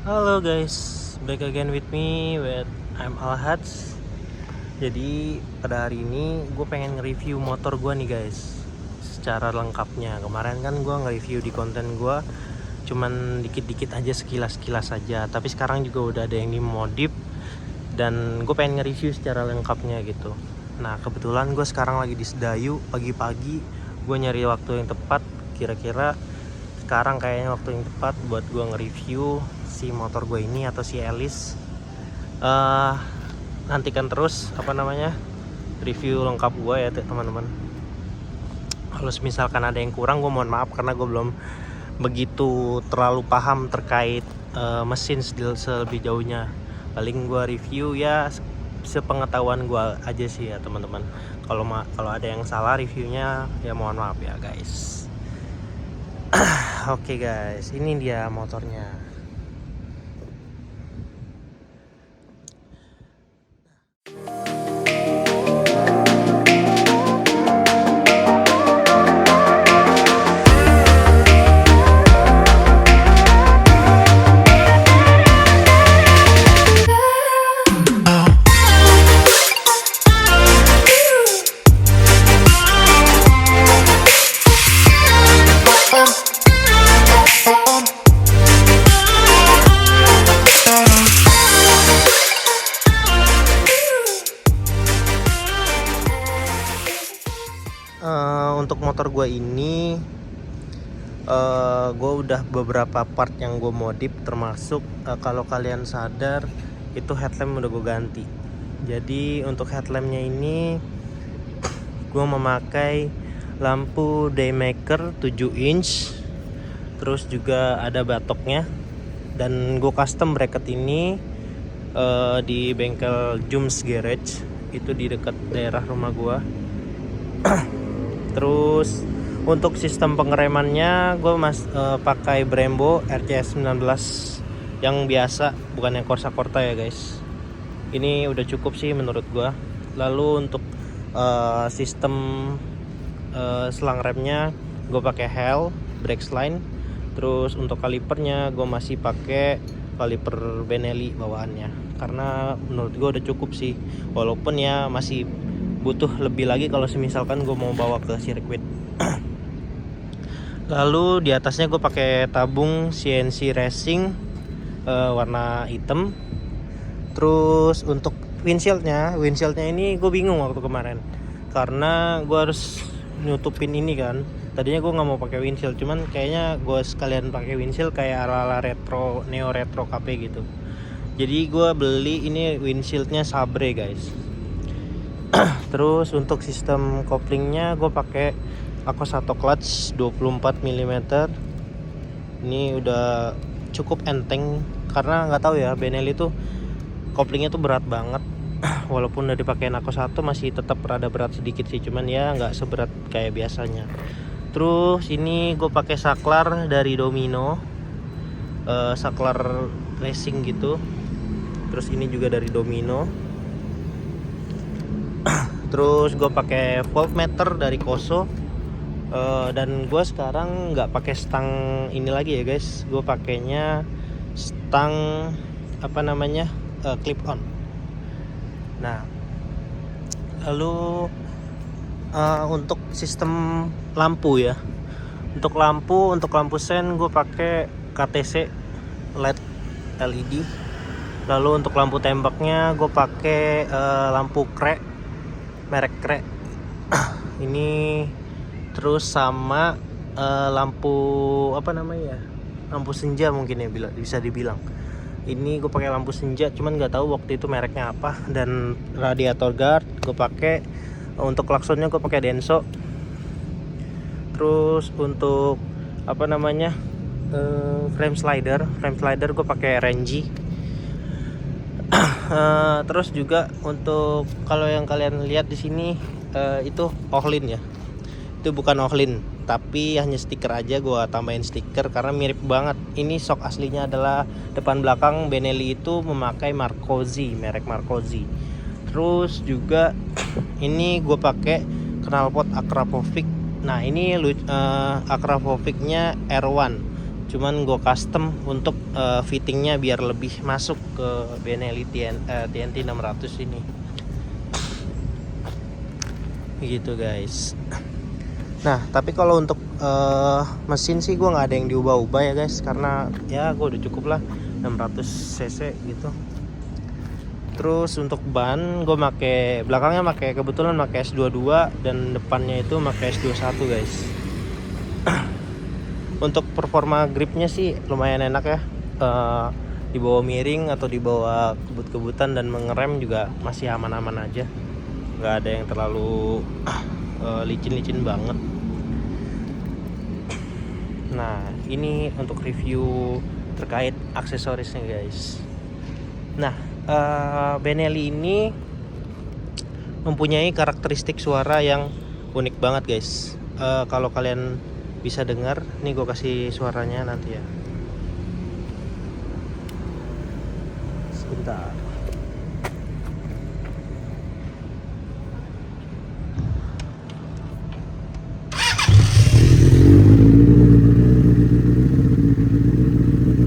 Halo guys, back again with me with I'm Alhats. Jadi pada hari ini gue pengen nge-review motor gue nih guys, secara lengkapnya. Kemarin kan gue nge-review di konten gue cuman dikit-dikit aja, sekilas-sekilas aja. Tapi sekarang juga udah ada yang dimodif dan gue pengen nge-review secara lengkapnya gitu. Nah kebetulan gue sekarang lagi di Sedayu pagi-pagi. Gue nyari waktu yang tepat, kira-kira sekarang kayaknya waktu yang tepat buat gue nge-review si motor gue ini atau si Alice. Nantikan terus review lengkap gue ya teman-teman. Kalau misalkan ada yang kurang gue mohon maaf karena gue belum begitu terlalu paham terkait mesin selebih jauhnya. Paling gue review ya sepengetahuan gue aja sih ya teman-teman. Kalau ada yang salah reviewnya ya mohon maaf ya guys. Oke guys, ini dia motornya. Untuk motor gue ini gue udah beberapa part yang gue modif, termasuk kalau kalian sadar itu headlamp udah gue ganti. Jadi untuk headlampnya ini gue memakai lampu daymaker 7 inch, terus juga ada batoknya, dan gue custom bracket ini di bengkel Jums Garage itu di dekat daerah rumah gue. Terus untuk sistem pengeremannya gue pakai Brembo RCS 19 yang biasa, bukan yang Corsa ya guys. Ini udah cukup sih menurut gue. Lalu untuk sistem selang remnya gue pakai Hell brake line. Terus untuk kalipernya gue masih pakai kaliper Benelli bawaannya, karena menurut gue udah cukup sih, walaupun ya masih butuh lebih lagi kalau misalkan gue mau bawa ke sirkuit. Lalu di atasnya gue pakai tabung CNC Racing warna hitam. Terus untuk windshieldnya ini gue bingung waktu kemarin, karena gue harus nutupin ini kan. Tadinya gue nggak mau pakai windshield, cuman kayaknya gue sekalian pakai windshield kayak ala-ala retro, neo retro cafe gitu. Jadi gue beli ini windshieldnya Sabre guys. Terus untuk sistem koplingnya gue pakai Ako1 clutch 24 mm. Ini udah cukup enteng, karena nggak tahu ya, Benelli tuh koplingnya tuh berat banget. Walaupun udah dipakein Ako1 masih tetap rada berat sedikit sih, cuman ya nggak seberat kayak biasanya. Terus ini gue pakai saklar dari Domino, saklar racing gitu. Terus ini juga dari Domino. Terus gue pakai voltmeter dari Koso, dan gue sekarang nggak pakai stang ini lagi ya guys. Gue pakainya stang clip on. Nah lalu untuk sistem lampu ya, untuk lampu sen gue pakai KTC LED. Lalu untuk lampu tembaknya gue pakai lampu Krek, merek Krek ini. Terus sama lampu lampu senja mungkin ya bisa dibilang. Ini gue pakai lampu senja, cuman nggak tahu waktu itu mereknya apa. Dan radiator guard gue pakai. Untuk klaksonnya gue pakai Denso. Terus untuk frame slider gue pakai Renji. Terus juga untuk kalau yang kalian lihat di sini itu Ohlin ya. Itu bukan Ohlin, tapi hanya stiker aja, gue tambahin stiker karena mirip banget. Ini shock aslinya adalah depan belakang Benelli itu memakai Marcozzi, merek Marcozzi. Terus juga ini gue pakai knalpot Akrapovic. Nah ini Akrapovicnya R1 cuman gue custom untuk fittingnya biar lebih masuk ke Benelli TNT 600 ini gitu guys. Nah tapi kalau untuk mesin sih gue nggak ada yang diubah-ubah ya guys, karena ya gue udah cukup lah 600 cc gitu. Terus untuk ban gue belakangnya kebetulan pakai S22 dan depannya itu pakai S21 guys. Untuk performa gripnya sih lumayan enak ya, dibawa miring atau dibawa kebut-kebutan dan mengerem juga masih aman-aman aja, nggak ada yang terlalu licin-licin banget. Nah ini untuk review terkait aksesorisnya guys. Nah Benelli ini mempunyai karakteristik suara yang unik banget guys. Kalau kalian bisa dengar, nih gue kasih suaranya nanti ya. Sebentar.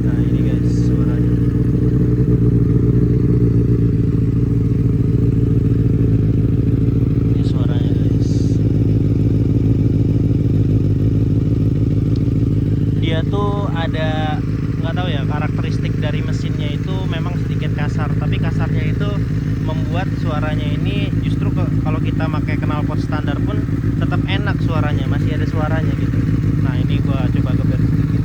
Nah ini guys suaranya. Ini suaranya guys. Dia tuh ada, nggak tahu ya, karakteristik dari mesinnya itu memang sedikit kasar, tapi kasarnya itu membuat suaranya ini justru kalau kita pakai knalpot standar pun tetap enak suaranya, masih ada suaranya gitu. Nah ini gua coba geber sedikit.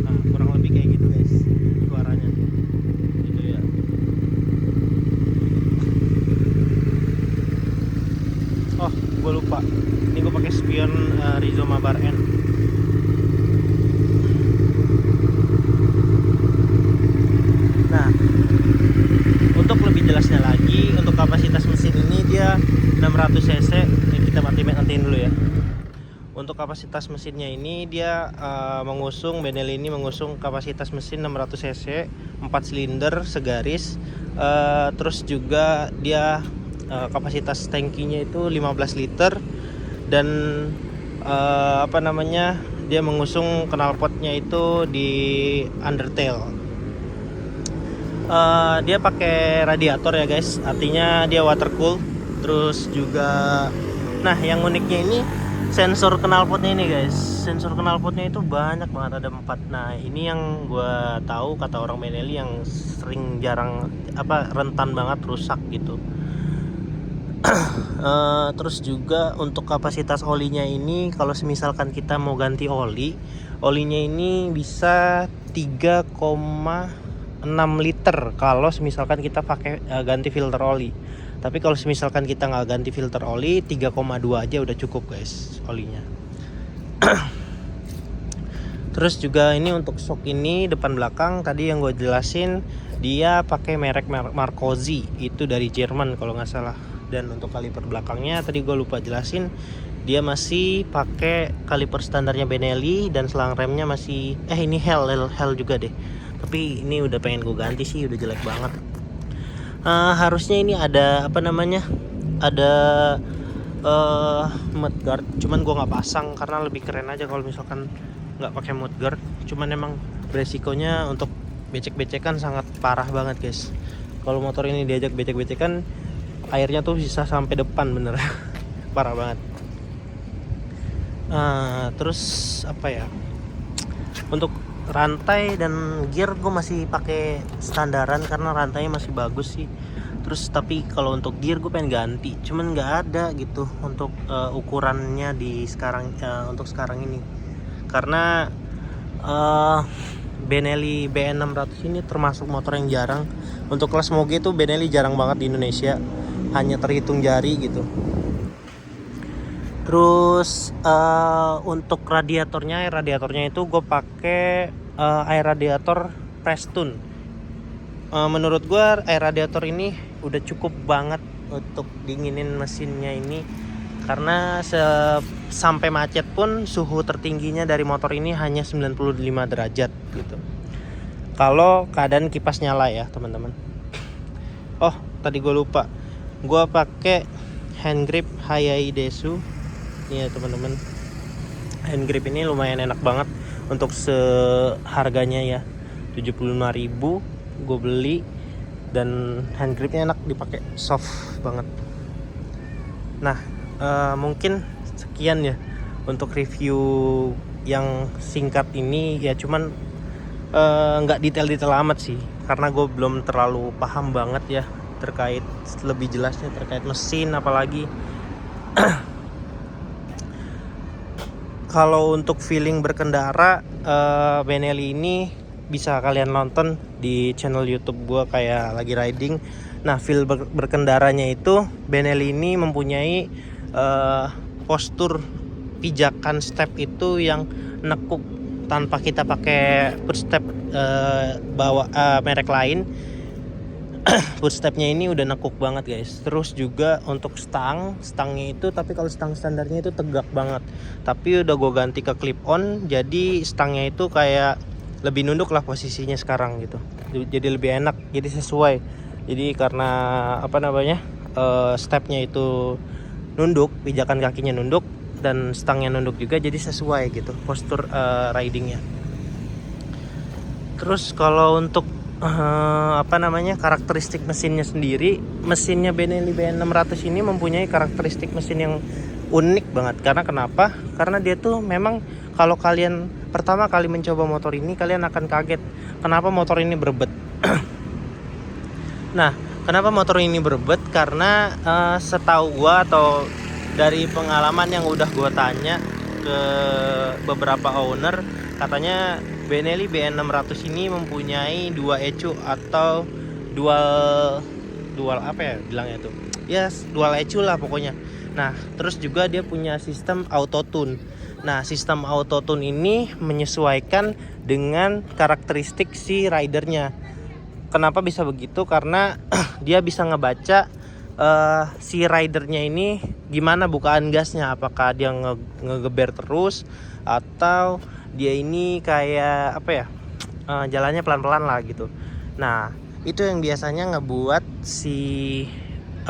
Nah kurang lebih kayak gitu guys suaranya gitu ya. Oh gue lupa, ini gue pakai spion Rizoma Bar N. Nah untuk lebih jelasnya lagi, untuk kapasitas mesin ini dia 600 cc. Kita matiin dulu ya. Untuk kapasitas mesinnya ini dia Benelli ini mengusung kapasitas mesin 600 cc, 4 silinder segaris. Terus juga dia kapasitas tangkinya itu 15 liter dan dia mengusung knalpotnya itu di undertail. Dia pakai radiator ya guys, artinya dia water cool. Terus juga nah yang uniknya ini sensor knalpotnya ini guys. Sensor knalpotnya itu banyak banget, ada 4. Nah ini yang gue tahu kata orang Benelli yang rentan banget rusak gitu. Terus juga untuk kapasitas olinya ini, kalau misalkan kita mau ganti olinya ini bisa 3,6 liter kalau misalkan kita pakai ganti filter oli. Tapi kalau misalkan kita nggak ganti filter oli, 3,2 aja udah cukup guys olinya. Terus juga ini untuk shock ini depan belakang tadi yang gue jelasin, dia pakai merek Marcozzi, itu dari Jerman kalau nggak salah. Dan untuk kaliper belakangnya tadi gue lupa jelasin, dia masih pakai kaliper standarnya Benelli dan selang remnya masih ini Hell juga deh. Tapi ini udah pengen gue ganti sih, udah jelek banget. Harusnya ini ada ada mudguard, cuman gue nggak pasang karena lebih keren aja kalau misalkan nggak pakai mudguard. Cuman emang beresikonya untuk becek-becekan sangat parah banget guys. Kalau motor ini diajak becek-becekan, airnya tuh bisa sampai depan bener. Parah banget. Terus untuk rantai dan gear gue masih pakai standaran karena rantainya masih bagus sih. Terus tapi kalau untuk gear gue pengen ganti, cuman nggak ada gitu untuk ukurannya untuk sekarang ini. Karena Benelli BN 600 ini termasuk motor yang jarang. Untuk kelas moge tuh Benelli jarang banget di Indonesia, hanya terhitung jari gitu. Terus untuk radiatornya itu gue pakai air radiator Prestone. Menurut gue air radiator ini udah cukup banget untuk dinginin mesinnya ini, karena sampai macet pun suhu tertingginya dari motor ini hanya 95 derajat gitu. Kalau keadaan kipas nyala ya teman-teman. Tadi gue lupa, gue pakai hand grip Hayai Desu nih ya teman-teman. Hand grip ini lumayan enak banget untuk seharganya ya, 75.000 gue beli. Dan hand gripnya enak dipakai, soft banget. Nah mungkin sekian ya untuk review yang singkat ini ya, cuman nggak detail-detail amat sih, karena gue belum terlalu paham banget ya terkait lebih jelasnya terkait mesin apalagi. Kalau untuk feeling berkendara, Benelli ini bisa kalian nonton di channel YouTube gue kayak lagi riding. Nah, feel berkendaranya itu Benelli ini mempunyai postur pijakan step itu yang nekuk tanpa kita pakai footstep merek lain. Footstepnya ini udah nekuk banget guys. Terus juga untuk stangnya itu, tapi kalau stang standarnya itu tegak banget, tapi udah gue ganti ke clip on, jadi stangnya itu kayak lebih nunduk lah posisinya sekarang gitu, jadi lebih enak, jadi sesuai. Jadi karena stepnya itu nunduk, pijakan kakinya nunduk dan stangnya nunduk juga, jadi sesuai gitu postur ridingnya. Terus kalau untuk karakteristik mesinnya sendiri, mesinnya Benelli BN600 ini mempunyai karakteristik mesin yang unik banget. Karena kenapa? Karena dia tuh memang kalau kalian pertama kali mencoba motor ini, kalian akan kaget kenapa motor ini berbet. Nah, kenapa motor ini berbet? Karena setahu gua atau dari pengalaman yang udah gua tanya ke beberapa owner, katanya Benelli BN600 ini mempunyai dua ECU atau dual apa ya bilangnya tuh, yes, dual ECU lah pokoknya. Nah, terus juga dia punya sistem auto tune. Nah, sistem auto tune ini menyesuaikan dengan karakteristik si ridernya. Kenapa bisa begitu? Karena dia bisa ngebaca si ridernya ini gimana bukaan gasnya, apakah dia ngegeber terus atau dia ini kayak jalannya pelan-pelan lah gitu. Nah, itu yang biasanya ngebuat si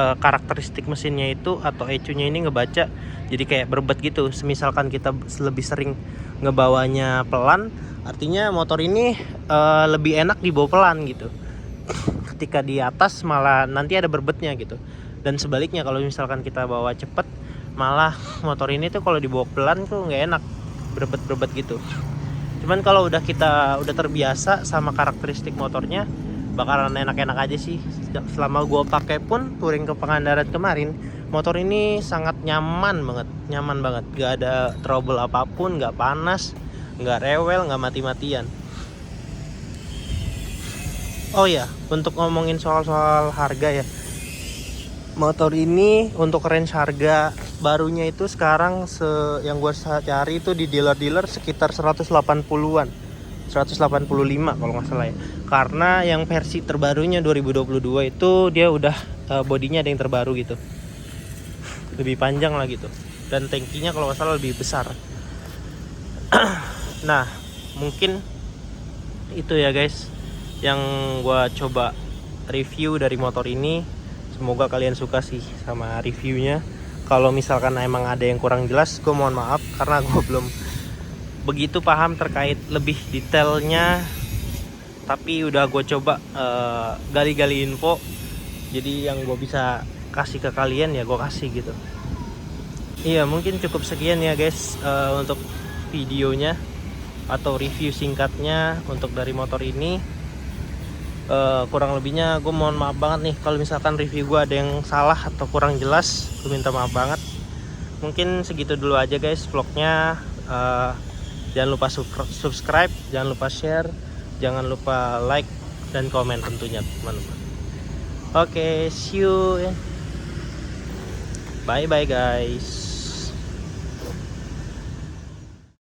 karakteristik mesinnya itu atau ECU-nya ini ngebaca jadi kayak berbet gitu. Misalkan kita lebih sering ngebawanya pelan, artinya motor ini lebih enak dibawa pelan gitu. Ketika di atas malah nanti ada berbetnya gitu. Dan sebaliknya kalau misalkan kita bawa cepet, malah motor ini tuh kalau dibawa pelan tuh nggak enak, berbet gitu. Cuman kalau kita udah terbiasa sama karakteristik motornya, bakalan enak-enak aja sih. Selama gue pakai pun touring ke Pangandaran kemarin, motor ini sangat nyaman banget, gak ada trouble apapun, gak panas, gak rewel, gak mati-matian. Oh ya, untuk ngomongin soal harga ya, motor ini untuk range harga barunya itu sekarang yang gue cari itu di dealer-dealer sekitar 180-an, 185 kalau nggak salah ya. Karena yang versi terbarunya 2022 itu dia udah bodinya ada yang terbaru gitu, lebih panjang lah gitu, dan tankinya kalau nggak salah lebih besar. Nah, mungkin itu ya guys yang gue coba review dari motor ini. Semoga kalian suka sih sama reviewnya. Kalau misalkan emang ada yang kurang jelas, gue mohon maaf karena gue belum begitu paham terkait lebih detailnya. Tapi udah gue coba gali-gali info. Jadi yang gue bisa kasih ke kalian ya gue kasih gitu. Iya, mungkin cukup sekian ya guys untuk videonya atau review singkatnya untuk dari motor ini. Kurang lebihnya gue mohon maaf banget nih kalau misalkan review gue ada yang salah atau kurang jelas, gue minta maaf banget. Mungkin segitu dulu aja guys vlognya. Jangan lupa subscribe, jangan lupa share, jangan lupa like dan komen tentunya teman-teman. Oke, see you, bye bye guys.